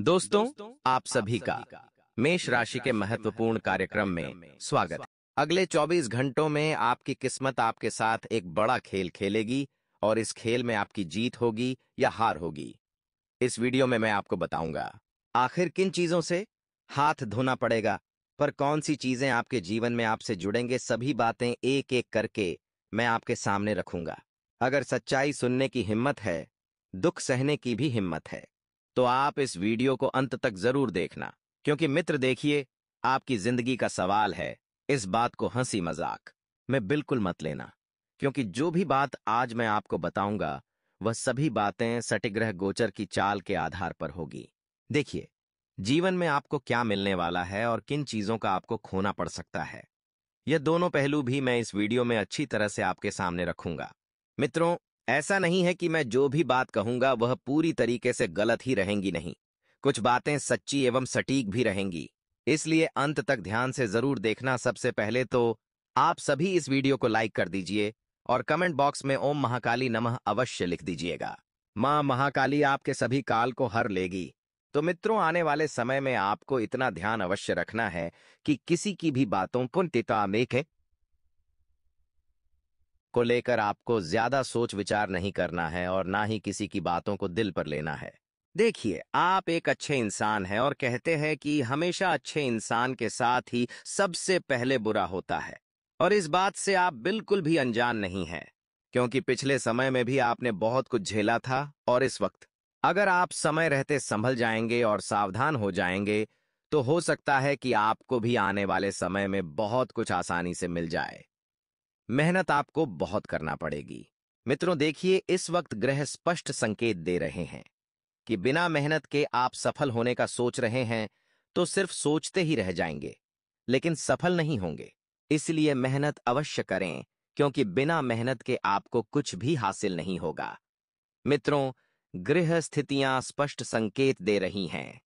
दोस्तों, आप सभी का मेष राशि के महत्वपूर्ण कार्यक्रम में स्वागत है। अगले 24 घंटों में आपकी किस्मत आपके साथ एक बड़ा खेल खेलेगी और इस खेल में आपकी जीत होगी या हार होगी। इस वीडियो में मैं आपको बताऊंगा आखिर किन चीजों से हाथ धोना पड़ेगा, पर कौन सी चीजें आपके जीवन में आपसे जुड़ेंगे। सभी बातें एक एक करके मैं आपके सामने रखूंगा। अगर सच्चाई सुनने की हिम्मत है, दुख सहने की भी हिम्मत है, तो आप इस वीडियो को अंत तक जरूर देखना। क्योंकि मित्र देखिए, आपकी जिंदगी का सवाल है। इस बात को हंसी मजाक में बिल्कुल मत लेना, क्योंकि जो भी बात आज मैं आपको बताऊंगा वह सभी बातें सटिग्रह गोचर की चाल के आधार पर होगी। देखिए, जीवन में आपको क्या मिलने वाला है और किन चीजों का आपको खोना पड़ सकता है, यह दोनों पहलू भी मैं इस वीडियो में अच्छी तरह से आपके सामने रखूंगा। मित्रों, ऐसा नहीं है कि मैं जो भी बात कहूंगा वह पूरी तरीके से गलत ही रहेंगी, नहीं, कुछ बातें सच्ची एवं सटीक भी रहेंगी। इसलिए अंत तक ध्यान से जरूर देखना। सबसे पहले तो आप सभी इस वीडियो को लाइक कर दीजिए और कमेंट बॉक्स में ओम महाकाली नमः अवश्य लिख दीजिएगा। मां महाकाली आपके सभी काल को हर लेगी। तो मित्रों, आने वाले समय में आपको इतना ध्यान अवश्य रखना है कि किसी की भी बातों को लेकर आपको ज्यादा सोच विचार नहीं करना है और ना ही किसी की बातों को दिल पर लेना है। देखिए, आप एक अच्छे इंसान हैं और कहते हैं कि हमेशा अच्छे इंसान के साथ ही सबसे पहले बुरा होता है, और इस बात से आप बिल्कुल भी अनजान नहीं हैं, क्योंकि पिछले समय में भी आपने बहुत कुछ झेला था। और इस वक्त अगर आप समय रहते संभल जाएंगे और सावधान हो जाएंगे, तो हो सकता है कि आपको भी आने वाले समय में बहुत कुछ आसानी से मिल जाए। मेहनत आपको बहुत करना पड़ेगी। मित्रों देखिए, इस वक्त ग्रह स्पष्ट संकेत दे रहे हैं कि बिना मेहनत के आप सफल होने का सोच रहे हैं तो सिर्फ सोचते ही रह जाएंगे, लेकिन सफल नहीं होंगे। इसलिए मेहनत अवश्य करें, क्योंकि बिना मेहनत के आपको कुछ भी हासिल नहीं होगा। मित्रों, गृह स्थितियां स्पष्ट संकेत दे रही हैं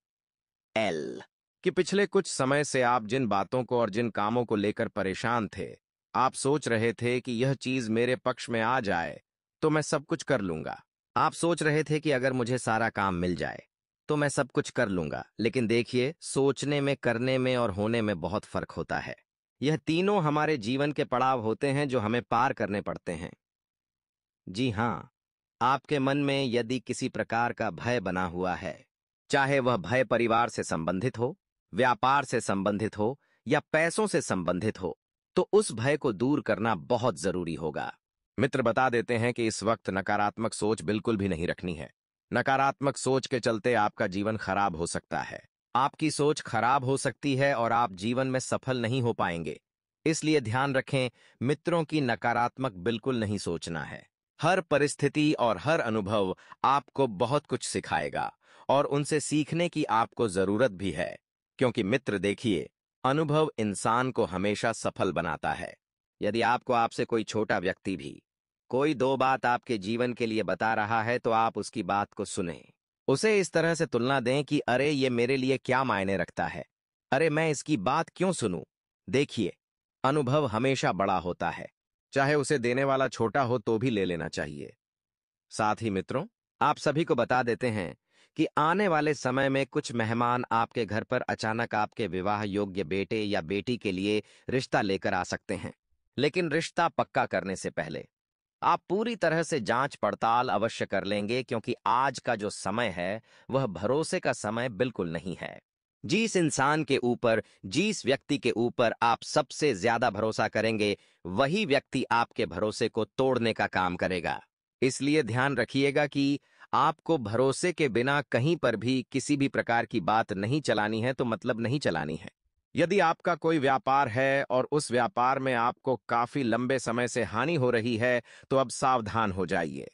एल कि पिछले कुछ समय से आप जिन बातों को और जिन कामों को लेकर परेशान थे, आप सोच रहे थे कि यह चीज मेरे पक्ष में आ जाए तो मैं सब कुछ कर लूंगा। आप सोच रहे थे कि अगर मुझे सारा काम मिल जाए तो मैं सब कुछ कर लूंगा। लेकिन देखिए, सोचने में, करने में और होने में बहुत फर्क होता है। यह तीनों हमारे जीवन के पड़ाव होते हैं जो हमें पार करने पड़ते हैं। जी हां, आपके मन में यदि किसी प्रकार का भय बना हुआ है, चाहे वह भय परिवार से संबंधित हो, व्यापार से संबंधित हो या पैसों से संबंधित हो, तो उस भय को दूर करना बहुत जरूरी होगा। मित्र बता देते हैं कि इस वक्त नकारात्मक सोच बिल्कुल भी नहीं रखनी है। नकारात्मक सोच के चलते आपका जीवन खराब हो सकता है। आपकी सोच खराब हो सकती है और आप जीवन में सफल नहीं हो पाएंगे। इसलिए ध्यान रखें, मित्रों की नकारात्मक बिल्कुल नहीं सोचना है। हर परिस्थिति और हर अनुभव आपको बहुत कुछ सिखाएगा और उनसे सीखने की आपको जरूरत भी है, क्योंकि मित्र देखिए, अनुभव इंसान को हमेशा सफल बनाता है। यदि आपको आपसे कोई छोटा व्यक्ति भी कोई दो बात आपके जीवन के लिए बता रहा है, तो आप उसकी बात को सुनें। उसे इस तरह से तुलना दें कि अरे ये मेरे लिए क्या मायने रखता है, अरे मैं इसकी बात क्यों सुनूं। देखिए, अनुभव हमेशा बड़ा होता है, चाहे उसे देने वाला छोटा हो तो भी ले लेना चाहिए। साथ ही मित्रों, आप सभी को बता देते हैं कि आने वाले समय में कुछ मेहमान आपके घर पर अचानक आपके विवाह योग्य बेटे या बेटी के लिए रिश्ता लेकर आ सकते हैं। लेकिन रिश्ता पक्का करने से पहले आप पूरी तरह से जांच पड़ताल अवश्य कर लेंगे, क्योंकि आज का जो समय है वह भरोसे का समय बिल्कुल नहीं है। जिस इंसान के ऊपर, जिस व्यक्ति के ऊपर आप सबसे ज्यादा भरोसा करेंगे, वही व्यक्ति आपके भरोसे को तोड़ने का काम करेगा। इसलिए ध्यान रखिएगा कि आपको भरोसे के बिना कहीं पर भी किसी भी प्रकार की बात नहीं चलानी है, तो मतलब नहीं चलानी है। यदि आपका कोई व्यापार है और उस व्यापार में आपको काफी लंबे समय से हानि हो रही है, तो अब सावधान हो जाइए।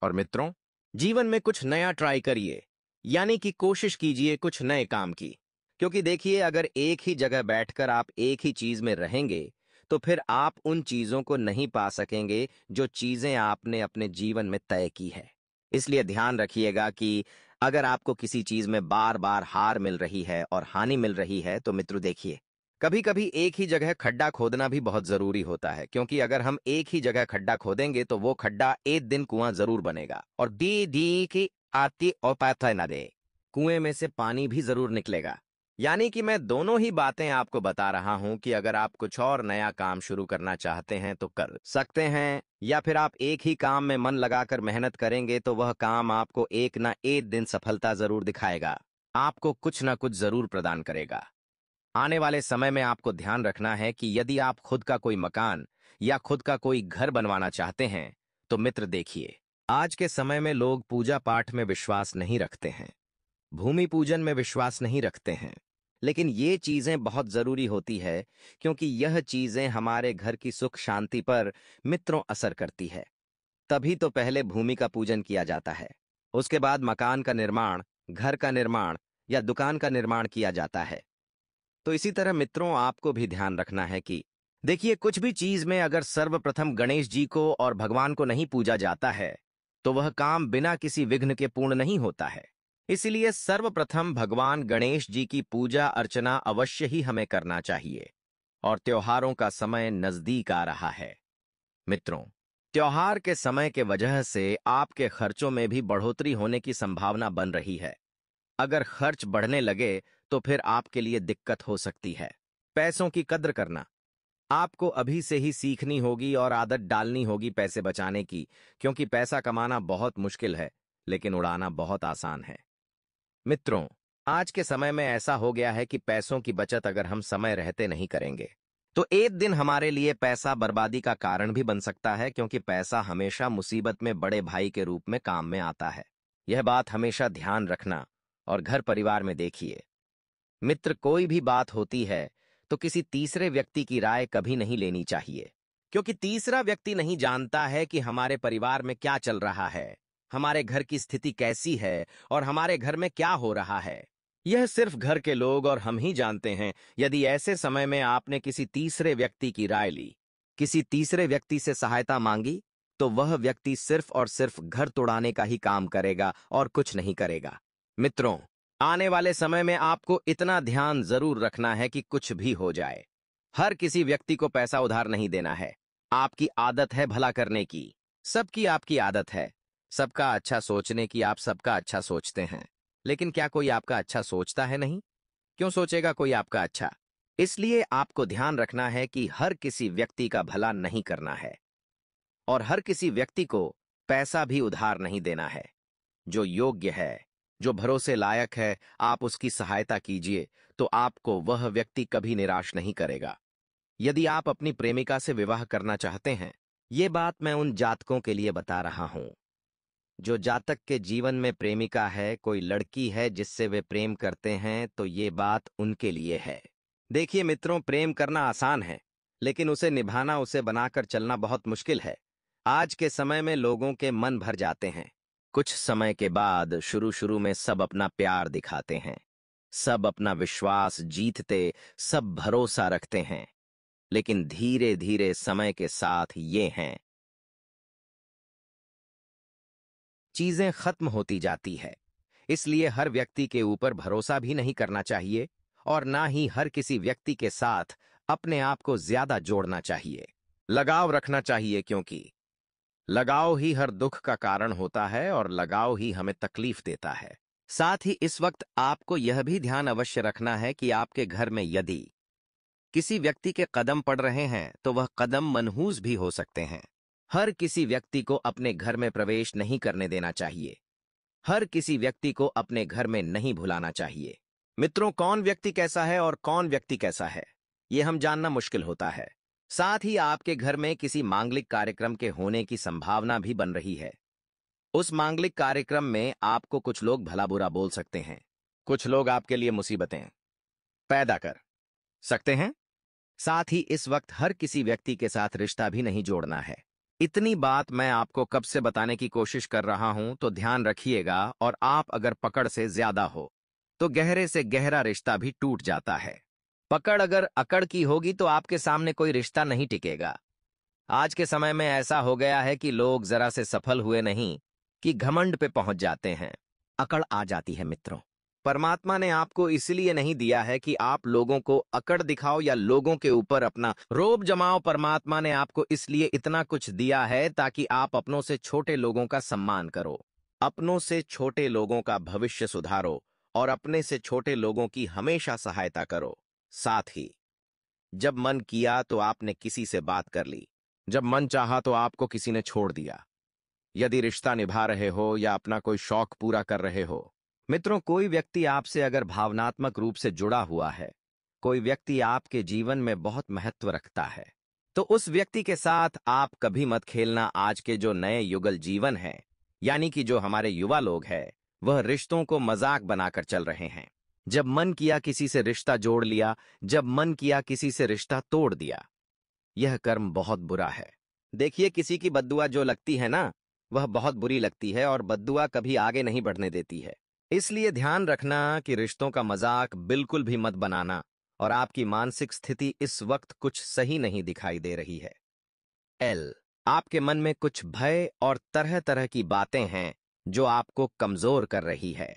और मित्रों, जीवन में कुछ नया ट्राई करिए, यानी कि कोशिश कीजिए कुछ नए काम की। क्योंकि देखिए, अगर एक ही जगह बैठकर आप एक ही चीज में रहेंगे, तो फिर आप उन चीजों को नहीं पा सकेंगे जो चीजें आपने अपने जीवन में तय की है। इसलिए ध्यान रखिएगा कि अगर आपको किसी चीज में बार बार हार मिल रही है और हानि मिल रही है, तो मित्र देखिए, कभी कभी एक ही जगह खड्डा खोदना भी बहुत जरूरी होता है। क्योंकि अगर हम एक ही जगह खड्डा खोदेंगे तो वो खड्डा एक दिन कुआं जरूर बनेगा। और डी डी की आती और पाथा न दे, कुएं में से पानी भी जरूर निकलेगा। यानी कि मैं दोनों ही बातें आपको बता रहा हूं कि अगर आप कुछ और नया काम शुरू करना चाहते हैं तो कर सकते हैं, या फिर आप एक ही काम में मन लगाकर मेहनत करेंगे तो वह काम आपको एक ना एक दिन सफलता जरूर दिखाएगा, आपको कुछ ना कुछ जरूर प्रदान करेगा। आने वाले समय में आपको ध्यान रखना है कि यदि आप खुद का कोई मकान या खुद का कोई घर बनवाना चाहते हैं तो मित्र देखिए, आज के समय में लोग पूजा पाठ में विश्वास नहीं रखते हैं, भूमि पूजन में विश्वास नहीं रखते हैं, लेकिन ये चीजें बहुत जरूरी होती है, क्योंकि यह चीजें हमारे घर की सुख शांति पर मित्रों असर करती है। तभी तो पहले भूमि का पूजन किया जाता है, उसके बाद मकान का निर्माण, घर का निर्माण या दुकान का निर्माण किया जाता है। तो इसी तरह मित्रों आपको भी ध्यान रखना है कि देखिए, कुछ भी चीज में अगर सर्वप्रथम गणेश जी को और भगवान को नहीं पूजा जाता है तो वह काम बिना किसी विघ्न के पूर्ण नहीं होता है। इसलिए सर्वप्रथम भगवान गणेश जी की पूजा अर्चना अवश्य ही हमें करना चाहिए। और त्योहारों का समय नजदीक आ रहा है मित्रों, त्योहार के समय के वजह से आपके खर्चों में भी बढ़ोतरी होने की संभावना बन रही है। अगर खर्च बढ़ने लगे तो फिर आपके लिए दिक्कत हो सकती है। पैसों की कद्र करना आपको अभी से ही सीखनी होगी और आदत डालनी होगी पैसे बचाने की, क्योंकि पैसा कमाना बहुत मुश्किल है लेकिन उड़ाना बहुत आसान है। मित्रों, आज के समय में ऐसा हो गया है कि पैसों की बचत अगर हम समय रहते नहीं करेंगे तो एक दिन हमारे लिए पैसा बर्बादी का कारण भी बन सकता है, क्योंकि पैसा हमेशा मुसीबत में बड़े भाई के रूप में काम में आता है। यह बात हमेशा ध्यान रखना। और घर परिवार में देखिए मित्र, कोई भी बात होती है तो किसी तीसरे व्यक्ति की राय कभी नहीं लेनी चाहिए, क्योंकि तीसरा व्यक्ति नहीं जानता है कि हमारे परिवार में क्या चल रहा है, हमारे घर की स्थिति कैसी है और हमारे घर में क्या हो रहा है। यह सिर्फ घर के लोग और हम ही जानते हैं। यदि ऐसे समय में आपने किसी तीसरे व्यक्ति की राय ली, किसी तीसरे व्यक्ति से सहायता मांगी, तो वह व्यक्ति सिर्फ और सिर्फ घर तोड़ाने का ही काम करेगा और कुछ नहीं करेगा। मित्रों, आने वाले समय में आपको इतना ध्यान जरूर रखना है कि कुछ भी हो जाए, हर किसी व्यक्ति को पैसा उधार नहीं देना है। आपकी आदत है भला करने की, सबकी आपकी आदत है सबका अच्छा सोचने की, आप सबका अच्छा सोचते हैं, लेकिन क्या कोई आपका अच्छा सोचता है? नहीं। क्यों सोचेगा कोई आपका अच्छा? इसलिए आपको ध्यान रखना है कि हर किसी व्यक्ति का भला नहीं करना है और हर किसी व्यक्ति को पैसा भी उधार नहीं देना है। जो योग्य है, जो भरोसे लायक है, आप उसकी सहायता कीजिए तो आपको वह व्यक्ति कभी निराश नहीं करेगा। यदि आप अपनी प्रेमिका से विवाह करना चाहते हैं, ये बात मैं उन जातकों के लिए बता रहा हूं जो जातक के जीवन में प्रेमिका है, कोई लड़की है जिससे वे प्रेम करते हैं, तो ये बात उनके लिए है। देखिए मित्रों, प्रेम करना आसान है लेकिन उसे निभाना, उसे बनाकर चलना बहुत मुश्किल है। आज के समय में लोगों के मन भर जाते हैं। कुछ समय के बाद शुरू शुरू में सब अपना प्यार दिखाते हैं, सब अपना विश्वास जीतते, सब भरोसा रखते हैं, लेकिन धीरे धीरे समय के साथ ये हैं चीजें खत्म होती जाती है। इसलिए हर व्यक्ति के ऊपर भरोसा भी नहीं करना चाहिए और ना ही हर किसी व्यक्ति के साथ अपने आप को ज्यादा जोड़ना चाहिए। लगाव रखना चाहिए, क्योंकि लगाव ही हर दुख का कारण होता है और लगाव ही हमें तकलीफ देता है। साथ ही इस वक्त आपको यह भी ध्यान अवश्य रखना है कि आपके घर में यदि किसी व्यक्ति के कदम पड़ रहे हैं तो वह कदम मनहूस भी हो सकते हैं। हर किसी व्यक्ति को अपने घर में प्रवेश नहीं करने देना चाहिए, हर किसी व्यक्ति को अपने घर में नहीं भुलाना चाहिए। मित्रों, कौन व्यक्ति कैसा है और कौन व्यक्ति कैसा है, यह हम जानना मुश्किल होता है। साथ ही आपके घर में किसी मांगलिक कार्यक्रम के होने की संभावना भी बन रही है। उस मांगलिक कार्यक्रम में आपको कुछ लोग भला बुरा बोल सकते हैं, कुछ लोग आपके लिए मुसीबतें पैदा कर सकते हैं। साथ ही इस वक्त हर किसी व्यक्ति के साथ रिश्ता भी नहीं जोड़ना है। इतनी बात मैं आपको कब से बताने की कोशिश कर रहा हूं, तो ध्यान रखिएगा। और आप अगर पकड़ से ज्यादा हो तो गहरे से गहरा रिश्ता भी टूट जाता है। पकड़ अगर अकड़ की होगी तो आपके सामने कोई रिश्ता नहीं टिकेगा। आज के समय में ऐसा हो गया है कि लोग जरा से सफल हुए नहीं कि घमंड पे पहुंच जाते हैं, अकड़ आ जाती है। मित्रों, परमात्मा ने आपको इसलिए नहीं दिया है कि आप लोगों को अकड़ दिखाओ या लोगों के ऊपर अपना रोब जमाओ। परमात्मा ने आपको इसलिए इतना कुछ दिया है ताकि आप अपनों से छोटे लोगों का सम्मान करो, अपनों से छोटे लोगों का भविष्य सुधारो और अपने से छोटे लोगों की हमेशा सहायता करो। साथ ही जब मन किया तो आपने किसी से बात कर ली, जब मन चाहा तो आपको किसी ने छोड़ दिया। यदि रिश्ता निभा रहे हो या अपना कोई शौक पूरा कर रहे हो, मित्रों, कोई व्यक्ति आपसे अगर भावनात्मक रूप से जुड़ा हुआ है, कोई व्यक्ति आपके जीवन में बहुत महत्व रखता है, तो उस व्यक्ति के साथ आप कभी मत खेलना। आज के जो नए युगल जीवन है, यानी कि जो हमारे युवा लोग हैं, वह रिश्तों को मजाक बनाकर चल रहे हैं। जब मन किया किसी से रिश्ता जोड़ लिया, जब मन किया किसी से रिश्ता तोड़ दिया। यह कर्म बहुत बुरा है। देखिए, किसी की बद्दुआ जो लगती है ना, वह बहुत बुरी लगती है और बद्दुआ कभी आगे नहीं बढ़ने देती है। इसलिए ध्यान रखना कि रिश्तों का मजाक बिल्कुल भी मत बनाना। और आपकी मानसिक स्थिति इस वक्त कुछ सही नहीं दिखाई दे रही है। एल, आपके मन में कुछ भय और तरह तरह की बातें हैं जो आपको कमजोर कर रही है,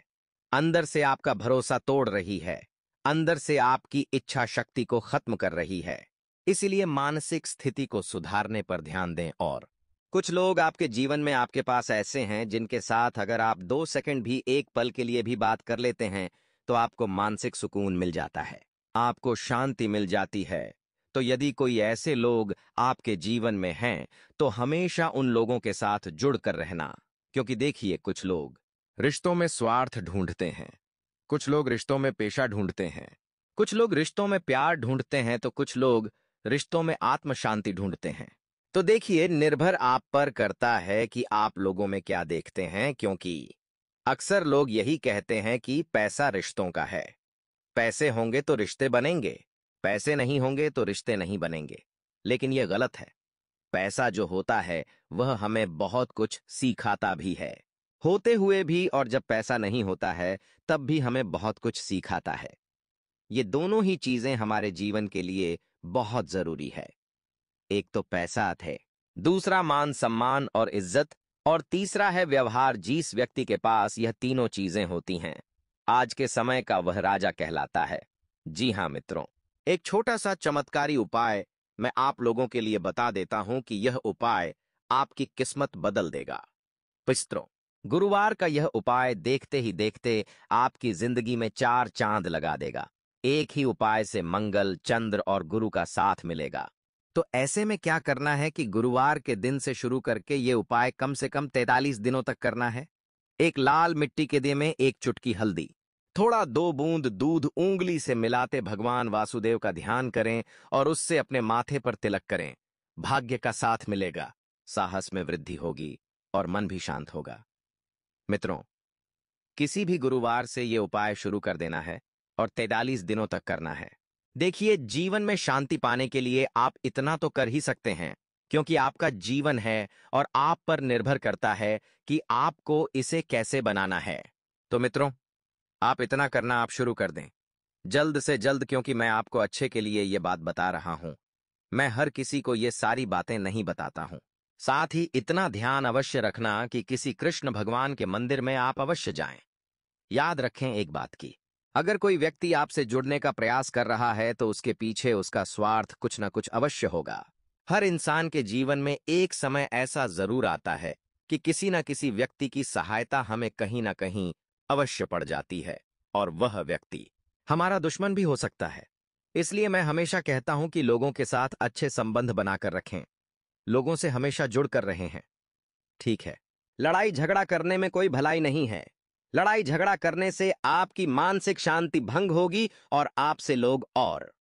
अंदर से आपका भरोसा तोड़ रही है, अंदर से आपकी इच्छा शक्ति को खत्म कर रही है। इसीलिए मानसिक स्थिति को सुधारने पर ध्यान दें। और कुछ लोग आपके जीवन में आपके पास ऐसे हैं जिनके साथ अगर आप 2 सेकंड भी, एक पल के लिए भी बात कर लेते हैं तो आपको मानसिक सुकून मिल जाता है, आपको शांति मिल जाती है। तो यदि कोई ऐसे लोग आपके जीवन में हैं तो हमेशा उन लोगों के साथ जुड़ कर रहना। क्योंकि देखिए, कुछ लोग रिश्तों में स्वार्थ ढूंढते हैं, कुछ लोग रिश्तों में पेशा ढूंढते हैं, कुछ लोग रिश्तों में प्यार ढूंढते हैं, तो कुछ लोग रिश्तों में आत्म शांति ढूंढते हैं। तो देखिए, निर्भर आप पर करता है कि आप लोगों में क्या देखते हैं। क्योंकि अक्सर लोग यही कहते हैं कि पैसा रिश्तों का है, पैसे होंगे तो रिश्ते बनेंगे, पैसे नहीं होंगे तो रिश्ते नहीं बनेंगे। लेकिन यह गलत है। पैसा जो होता है वह हमें बहुत कुछ सिखाता भी है, होते हुए भी, और जब पैसा नहीं होता है तब भी हमें बहुत कुछ सिखाता है। ये दोनों ही चीजें हमारे जीवन के लिए बहुत जरूरी है। एक तो पैसा है, दूसरा मान सम्मान और इज्जत, और तीसरा है व्यवहार। जिस व्यक्ति के पास यह तीनों चीजें होती हैं, आज के समय का वह राजा कहलाता है। जी हां मित्रों, एक छोटा सा चमत्कारी उपाय मैं आप लोगों के लिए बता देता हूं कि यह उपाय आपकी किस्मत बदल देगा। मित्रों, गुरुवार का यह उपाय देखते ही देखते आपकी जिंदगी में 4 चांद लगा देगा। एक ही उपाय से मंगल, चंद्र और गुरु का साथ मिलेगा। तो ऐसे में क्या करना है कि गुरुवार के दिन से शुरू करके ये उपाय कम से कम 43 दिनों तक करना है। एक लाल मिट्टी के दिए में 1 चुटकी हल्दी, थोड़ा 2 बूंद दूध उंगली से मिलाते भगवान वासुदेव का ध्यान करें और उससे अपने माथे पर तिलक करें। भाग्य का साथ मिलेगा, साहस में वृद्धि होगी और मन भी शांत होगा। मित्रों, किसी भी गुरुवार से ये उपाय शुरू कर देना है और 43 दिनों तक करना है। देखिए, जीवन में शांति पाने के लिए आप इतना तो कर ही सकते हैं, क्योंकि आपका जीवन है और आप पर निर्भर करता है कि आपको इसे कैसे बनाना है। तो मित्रों, आप इतना करना आप शुरू कर दें, जल्द से जल्द, क्योंकि मैं आपको अच्छे के लिए ये बात बता रहा हूं। मैं हर किसी को ये सारी बातें नहीं बताता हूं। साथ ही इतना ध्यान अवश्य रखना कि किसी कृष्ण भगवान के मंदिर में आप अवश्य जाएं। याद रखें एक बात की, अगर कोई व्यक्ति आपसे जुड़ने का प्रयास कर रहा है तो उसके पीछे उसका स्वार्थ कुछ न कुछ अवश्य होगा। हर इंसान के जीवन में एक समय ऐसा जरूर आता है कि किसी न किसी व्यक्ति की सहायता हमें कहीं ना कहीं अवश्य पड़ जाती है, और वह व्यक्ति हमारा दुश्मन भी हो सकता है। इसलिए मैं हमेशा कहता हूं कि लोगों के साथ अच्छे संबंध बनाकर रखें, लोगों से हमेशा जुड़कर रहे हैं। ठीक है, लड़ाई झगड़ा करने में कोई भलाई नहीं है। लड़ाई झगड़ा करने से आपकी मानसिक शांति भंग होगी और आपसे लोग और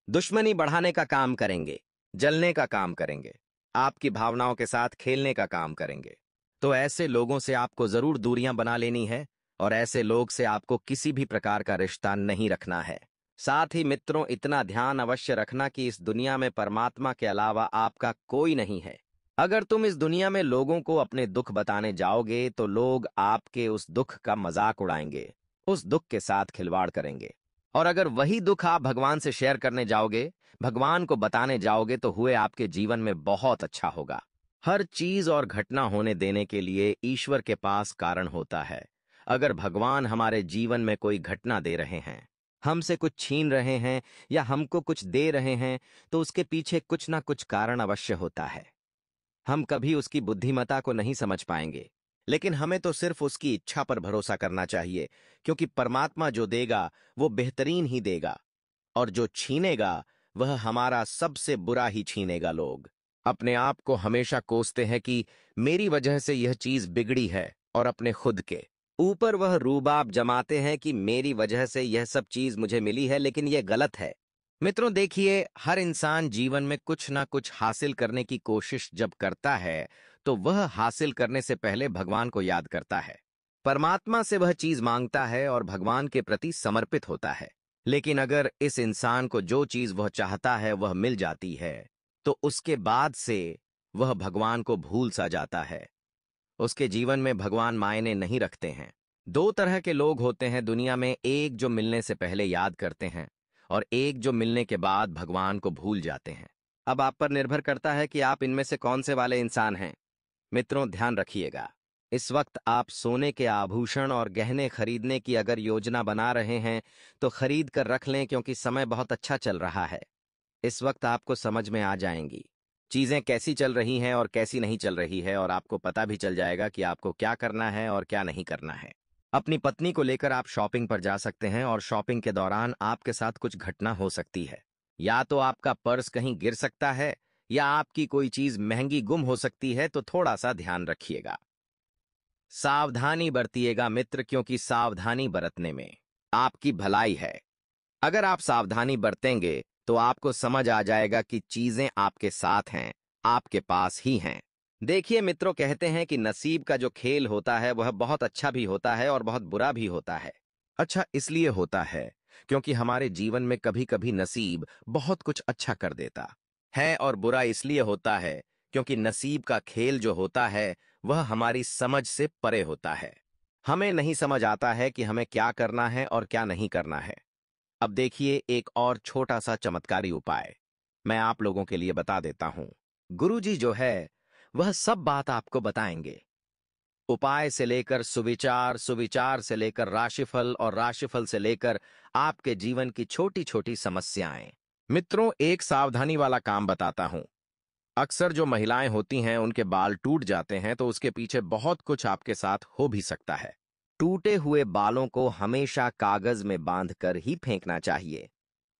दुश्मनी बढ़ाने का काम करेंगे, जलने का काम करेंगे, आपकी भावनाओं के साथ खेलने का काम करेंगे। तो ऐसे लोगों से आपको जरूर दूरियां बना लेनी है और ऐसे लोग से आपको किसी भी प्रकार का रिश्ता नहीं रखना है। साथ ही मित्रों, इतना ध्यान अवश्य रखना कि इस दुनिया में परमात्मा के अलावा आपका कोई नहीं है। अगर तुम इस दुनिया में लोगों को अपने दुख बताने जाओगे तो लोग आपके उस दुख का मजाक उड़ाएंगे, उस दुख के साथ खिलवाड़ करेंगे। और अगर वही दुख आप भगवान से शेयर करने जाओगे, भगवान को बताने जाओगे, तो हुए आपके जीवन में बहुत अच्छा होगा। हर चीज और घटना होने देने के लिए ईश्वर के पास कारण होता है। अगर भगवान हमारे जीवन में कोई घटना दे रहे हैं, हमसे कुछ छीन रहे हैं या हमको कुछ दे रहे हैं, तो उसके पीछे कुछ ना कुछ कारण अवश्य होता है। हम कभी उसकी बुद्धिमत्ता को नहीं समझ पाएंगे, लेकिन हमें तो सिर्फ उसकी इच्छा पर भरोसा करना चाहिए, क्योंकि परमात्मा जो देगा वो बेहतरीन ही देगा, और जो छीनेगा वह हमारा सबसे बुरा ही छीनेगा। लोग अपने आप को हमेशा कोसते हैं कि मेरी वजह से यह चीज बिगड़ी है, और अपने खुद के ऊपर वह रूबाब जमाते हैं कि मेरी वजह से यह सब चीज मुझे मिली है, लेकिन यह गलत है। मित्रों देखिए, हर इंसान जीवन में कुछ ना कुछ हासिल करने की कोशिश जब करता है तो वह हासिल करने से पहले भगवान को याद करता है, परमात्मा से वह चीज मांगता है और भगवान के प्रति समर्पित होता है। लेकिन अगर इस इंसान को जो चीज वह चाहता है वह मिल जाती है, तो उसके बाद से वह भगवान को भूल सा जाता है। उसके जीवन में भगवान मायने नहीं रखते हैं। दो तरह के लोग होते हैं दुनिया में, एक जो मिलने से पहले याद करते हैं, और एक जो मिलने के बाद भगवान को भूल जाते हैं। अब आप पर निर्भर करता है कि आप इनमें से कौन से वाले इंसान हैं। मित्रों ध्यान रखिएगा, इस वक्त आप सोने के आभूषण और गहने खरीदने की अगर योजना बना रहे हैं तो खरीद कर रख लें, क्योंकि समय बहुत अच्छा चल रहा है। इस वक्त आपको समझ में आ जाएंगी चीजें कैसी चल रही हैं और कैसी नहीं चल रही है, और आपको पता भी चल जाएगा कि आपको क्या करना है और क्या नहीं करना है। अपनी पत्नी को लेकर आप शॉपिंग पर जा सकते हैं, और शॉपिंग के दौरान आपके साथ कुछ घटना हो सकती है। या तो आपका पर्स कहीं गिर सकता है, या आपकी कोई चीज महंगी गुम हो सकती है, तो थोड़ा सा ध्यान रखिएगा। सावधानी बरतिएगा मित्र, क्योंकि सावधानी बरतने में आपकी भलाई है। अगर आप सावधानी बरतेंगे तो आपको समझ आ जाएगा कि चीजें आपके साथ हैं, आपके पास ही हैं। देखिए मित्रों, कहते हैं कि नसीब का जो खेल होता है वह बहुत अच्छा भी होता है और बहुत बुरा भी होता है। अच्छा इसलिए होता है क्योंकि हमारे जीवन में कभी कभी नसीब बहुत कुछ अच्छा कर देता है, और बुरा इसलिए होता है क्योंकि नसीब का खेल जो होता है वह हमारी समझ से परे होता है। हमें नहीं समझ आता है कि हमें क्या करना है और क्या नहीं करना है। अब देखिए एक और छोटा सा चमत्कारी उपाय मैं आप लोगों के लिए बता देता हूं। गुरुजी जो है वह सब बात आपको बताएंगे, उपाय से लेकर सुविचार, सुविचार से लेकर राशिफल, और राशिफल से लेकर आपके जीवन की छोटी छोटी समस्याएं। मित्रों एक सावधानी वाला काम बताता हूं। अक्सर जो महिलाएं होती हैं उनके बाल टूट जाते हैं, तो उसके पीछे बहुत कुछ आपके साथ हो भी सकता है। टूटे हुए बालों को हमेशा कागज में बांधकर ही फेंकना चाहिए।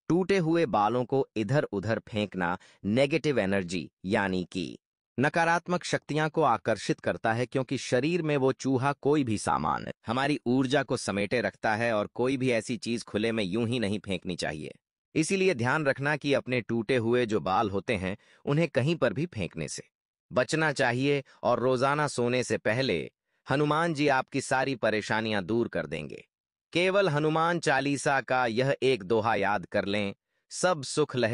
टूटे हुए बालों को इधर उधर फेंकना नेगेटिव एनर्जी यानी कि नकारात्मक शक्तियां को आकर्षित करता है, क्योंकि शरीर में वो चूहा कोई भी सामान हमारी ऊर्जा को समेटे रखता है, और कोई भी ऐसी चीज खुले में यूं ही नहीं फेंकनी चाहिए। इसीलिए ध्यान रखना कि अपने टूटे हुए जो बाल होते हैं उन्हें कहीं पर भी फेंकने से बचना चाहिए, और रोजाना सोने से पहले हनुमान जी आपकी सारी परेशानियां दूर कर देंगे। केवल हनुमान चालीसा का यह एक दोहा याद कर लें, सब सुख लहे